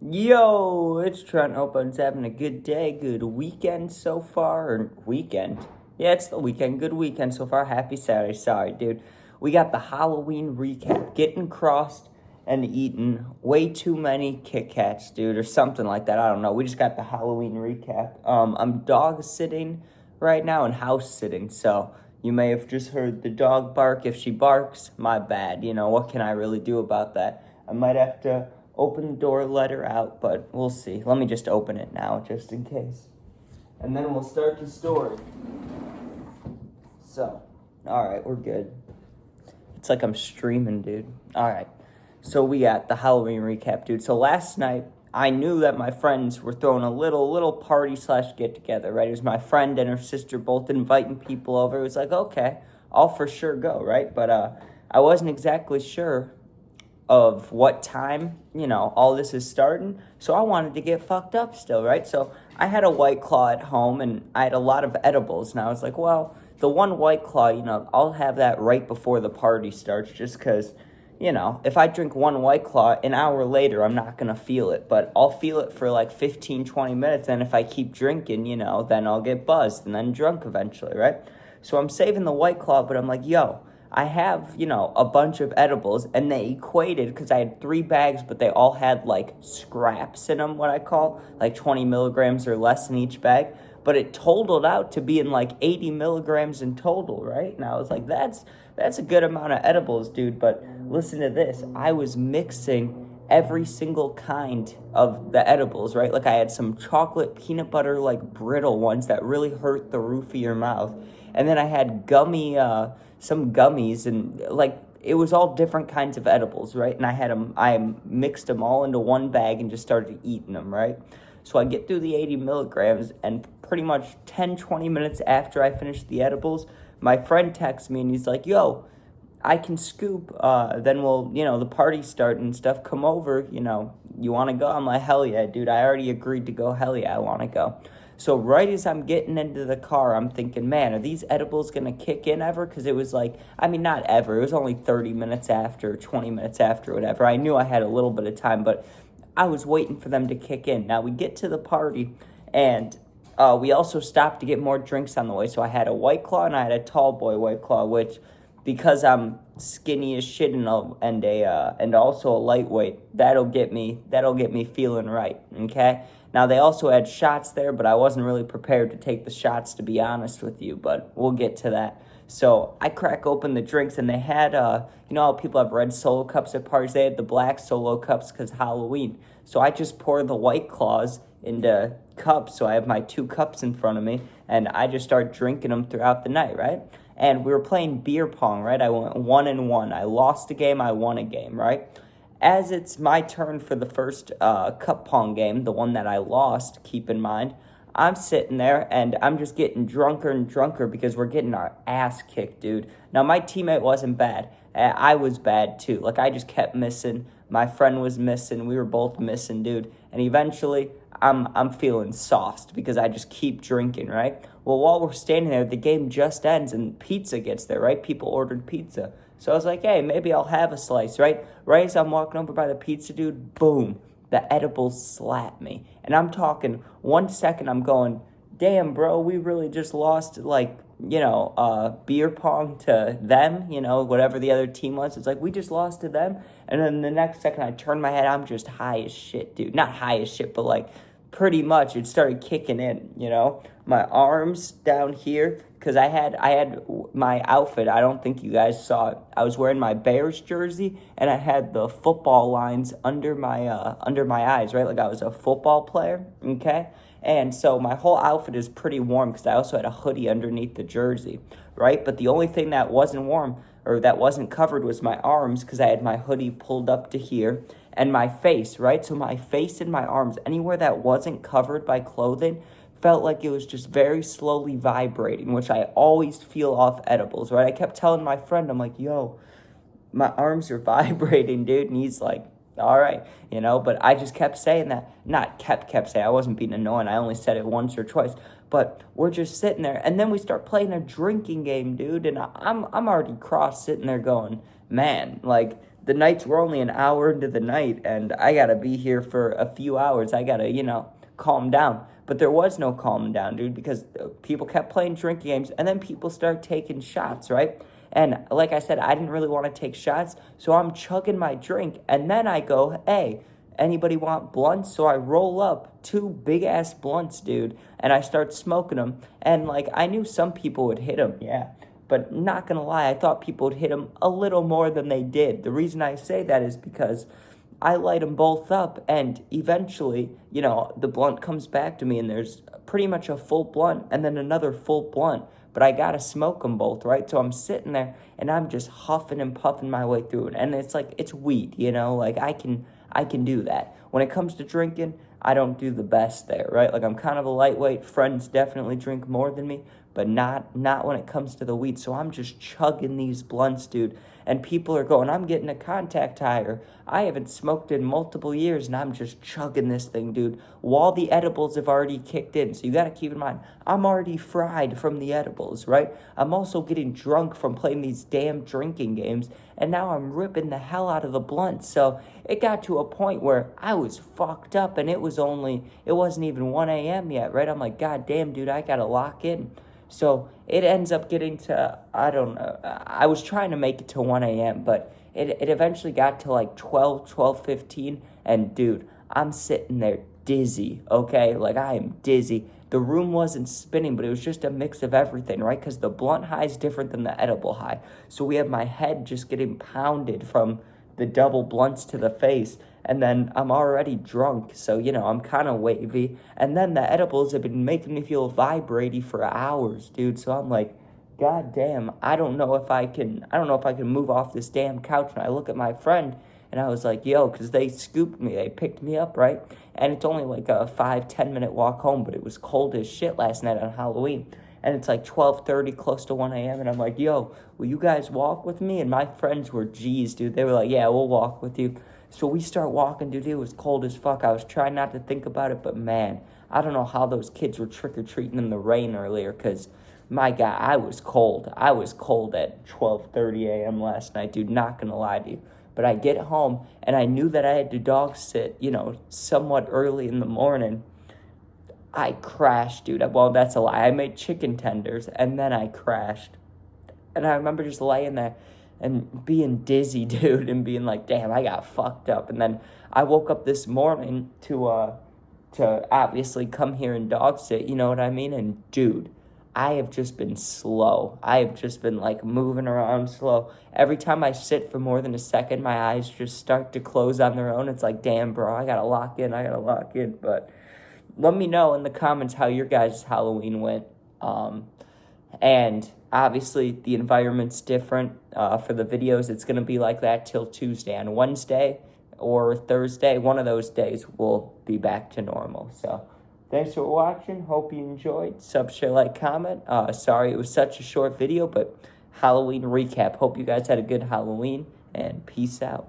Yo, it's Trent. Hope everyone's having a good day, good weekend so far. Or weekend. Yeah, it's the weekend. Good weekend so far. Happy Saturday. Sorry, dude. We got the Halloween recap. Getting crossed and eating way too many Kit Kats, dude, or something like that. I don't know. We just got the Halloween recap. I'm dog sitting right now and house sitting, so you may have just heard the dog bark. If she barks, my bad. What can I really do about that? I might have to open the door, let her out, but we'll see. Let me just open it now, just in case. And then we'll start the story. So, alright, we're good. It's like I'm streaming, dude. Alright, so we got the Halloween recap, dude. So last night, I knew that my friends were throwing a little party / get together, right? It was my friend and her sister both inviting people over. It was like, okay, I'll for sure go, right? But I wasn't exactly sure of what time, all this is starting. So I wanted to get fucked up still, right? So I had a White Claw at home and I had a lot of edibles. And I was like, well, the one White Claw, I'll have that right before the party starts just because, if I drink one White Claw, an hour later, I'm not going to feel it. But I'll feel it for like 15, 20 minutes. And if I keep drinking, then I'll get buzzed and then drunk eventually, right? So I'm saving the White Claw, but I'm like, yo, I have, a bunch of edibles, and they equated, because I had 3 bags, but they all had, like, scraps in them, what I call, like 20 milligrams or less in each bag, but it totaled out to being, like, 80 milligrams in total, right? And I was like, that's a good amount of edibles, dude, but listen to this. I was mixing every single kind of the edibles, right? Like, I had some chocolate peanut butter, like, brittle ones that really hurt the roof of your mouth, and then I had some gummies, and like it was all different kinds of edibles, right? And I mixed them all into one bag and just started eating them, right? So I get through the 80 milligrams, and pretty much 10, 20 minutes after I finished the edibles, my friend texts me and he's like, yo, I can scoop, then we'll, the party start and stuff, come over, you want to go? I'm like, hell yeah, dude, I already agreed to go, hell yeah, I want to go. So right as I'm getting into the car, I'm thinking, man, are these edibles going to kick in ever? Because it was like, not ever. It was only 30 minutes after, 20 minutes after, whatever. I knew I had a little bit of time, but I was waiting for them to kick in. Now we get to the party, and we also stopped to get more drinks on the way. So I had a White Claw, and I had a tall boy White Claw, which, because I'm skinny as shit and also a lightweight, that'll get me feeling right, okay? Now, they also had shots there, but I wasn't really prepared to take the shots, to be honest with you, but we'll get to that. So I crack open the drinks, and they had, how people have red Solo cups at parties? They had the black Solo cups because Halloween. So I just pour the White Claws into cups, so I have my 2 cups in front of me, and I just start drinking them throughout the night, right? And we were playing beer pong, right? I went 1-1. I lost a game, I won a game, right? As it's my turn for the first cup pong game, the one that I lost, keep in mind, I'm sitting there and I'm just getting drunker and drunker because we're getting our ass kicked, dude. Now, my teammate wasn't bad. I was bad, too. Like, I just kept missing. My friend was missing. We were both missing, dude. And eventually, I'm feeling sauced because I just keep drinking, right? Well, while we're standing there, the game just ends and pizza gets there, right? People ordered pizza. So I was like, hey, maybe I'll have a slice, right? Right as I'm walking over by the pizza, dude, boom, the edibles slap me. And I'm talking 1 second, I'm going, damn, bro, we really just lost, like, beer pong to them, whatever the other team was. It's like, we just lost to them. And then the next second, I turn my head, I'm just high as shit, dude. Not high as shit, but, like, pretty much it started kicking in, my arms down here, because I had my outfit. I don't think you guys saw it. I was wearing my Bears jersey, and I had the football lines under my eyes, right? Like I was a football player, okay? And so my whole outfit is pretty warm because I also had a hoodie underneath the jersey, right? But the only thing that wasn't warm or that wasn't covered was my arms because I had my hoodie pulled up to here, and my face, right? So my face and my arms, anywhere that wasn't covered by clothing, felt like it was just very slowly vibrating, which I always feel off edibles, right? I kept telling my friend, I'm like, yo, my arms are vibrating, dude. And he's like, all right, but I just kept saying that. Not kept saying, I wasn't being annoying. I only said it once or twice. But we're just sitting there, and then we start playing a drinking game, dude. And I'm already cross sitting there going, man, like, the nights were only an hour into the night, and I gotta be here for a few hours. I gotta, calm down. But there was no calming down, dude, because people kept playing drinking games, and then people start taking shots, right? And like I said, I didn't really want to take shots, so I'm chugging my drink, and then I go, hey, anybody want blunts? So I roll up 2 big-ass blunts, dude, and I start smoking them, and, I knew some people would hit them, yeah, but not gonna lie, I thought people would hit them a little more than they did. The reason I say that is because I light them both up, and eventually, the blunt comes back to me, and there's pretty much a full blunt, and then another full blunt, but I gotta smoke them both, right? So I'm sitting there, and I'm just huffing and puffing my way through it, and it's it's weed, I can do that. When it comes to drinking, I don't do the best there, right? I'm kind of a lightweight. Friends definitely drink more than me, but not when it comes to the weed. So I'm just chugging these blunts, dude. And people are going, I'm getting a contact high, or I haven't smoked in multiple years, and I'm just chugging this thing, dude, while the edibles have already kicked in. So you got to keep in mind, I'm already fried from the edibles, right? I'm also getting drunk from playing these damn drinking games, and now I'm ripping the hell out of the blunt. So it got to a point where I was fucked up, and it wasn't even 1 a.m. yet, right? I'm like, God damn, dude, I got to lock in. So it ends up getting to, I don't know, I was trying to make it to 1 a.m., but it eventually got to 12:15, and dude, I'm sitting there dizzy, okay? I am dizzy. The room wasn't spinning, but it was just a mix of everything, right? Because the blunt high is different than the edible high. So we have my head just getting pounded from the double blunts to the face, and then I'm already drunk, so, I'm kind of wavy, and then the edibles have been making me feel vibraty for hours, dude, so I'm like, God damn, I don't know if I can move off this damn couch, and I look at my friend, and I was like, yo, because they scooped me, they picked me up, right, and it's only a 5-10 minute walk home, but it was cold as shit last night on Halloween, and it's 12:30, close to 1 a.m., and I'm like, yo, will you guys walk with me? And my friends were G's, dude. They were like, yeah, we'll walk with you. So we start walking, dude. It was cold as fuck. I was trying not to think about it, but man, I don't know how those kids were trick-or-treating in the rain earlier, because, my God, I was cold. I was cold at 12:30 a.m. last night, dude, not gonna lie to you. But I get home, and I knew that I had to dog sit, somewhat early in the morning. I crashed, dude. Well, that's a lie. I made chicken tenders, and then I crashed. And I remember just laying there and being dizzy, dude, and being like, damn, I got fucked up. And then I woke up this morning to obviously come here and dog sit, you know what I mean? And, dude, I have just been slow. I have just been, moving around slow. Every time I sit for more than a second, my eyes just start to close on their own. It's like, damn, bro, I gotta lock in. But let me know in the comments how your guys' Halloween went. And obviously the environment's different. For the videos, it's going to be like that till Tuesday. On Wednesday or Thursday, one of those days, we'll be back to normal. So thanks for watching. Hope you enjoyed. Sub, share, like, comment. Sorry it was such a short video, but Halloween recap. Hope you guys had a good Halloween, and peace out.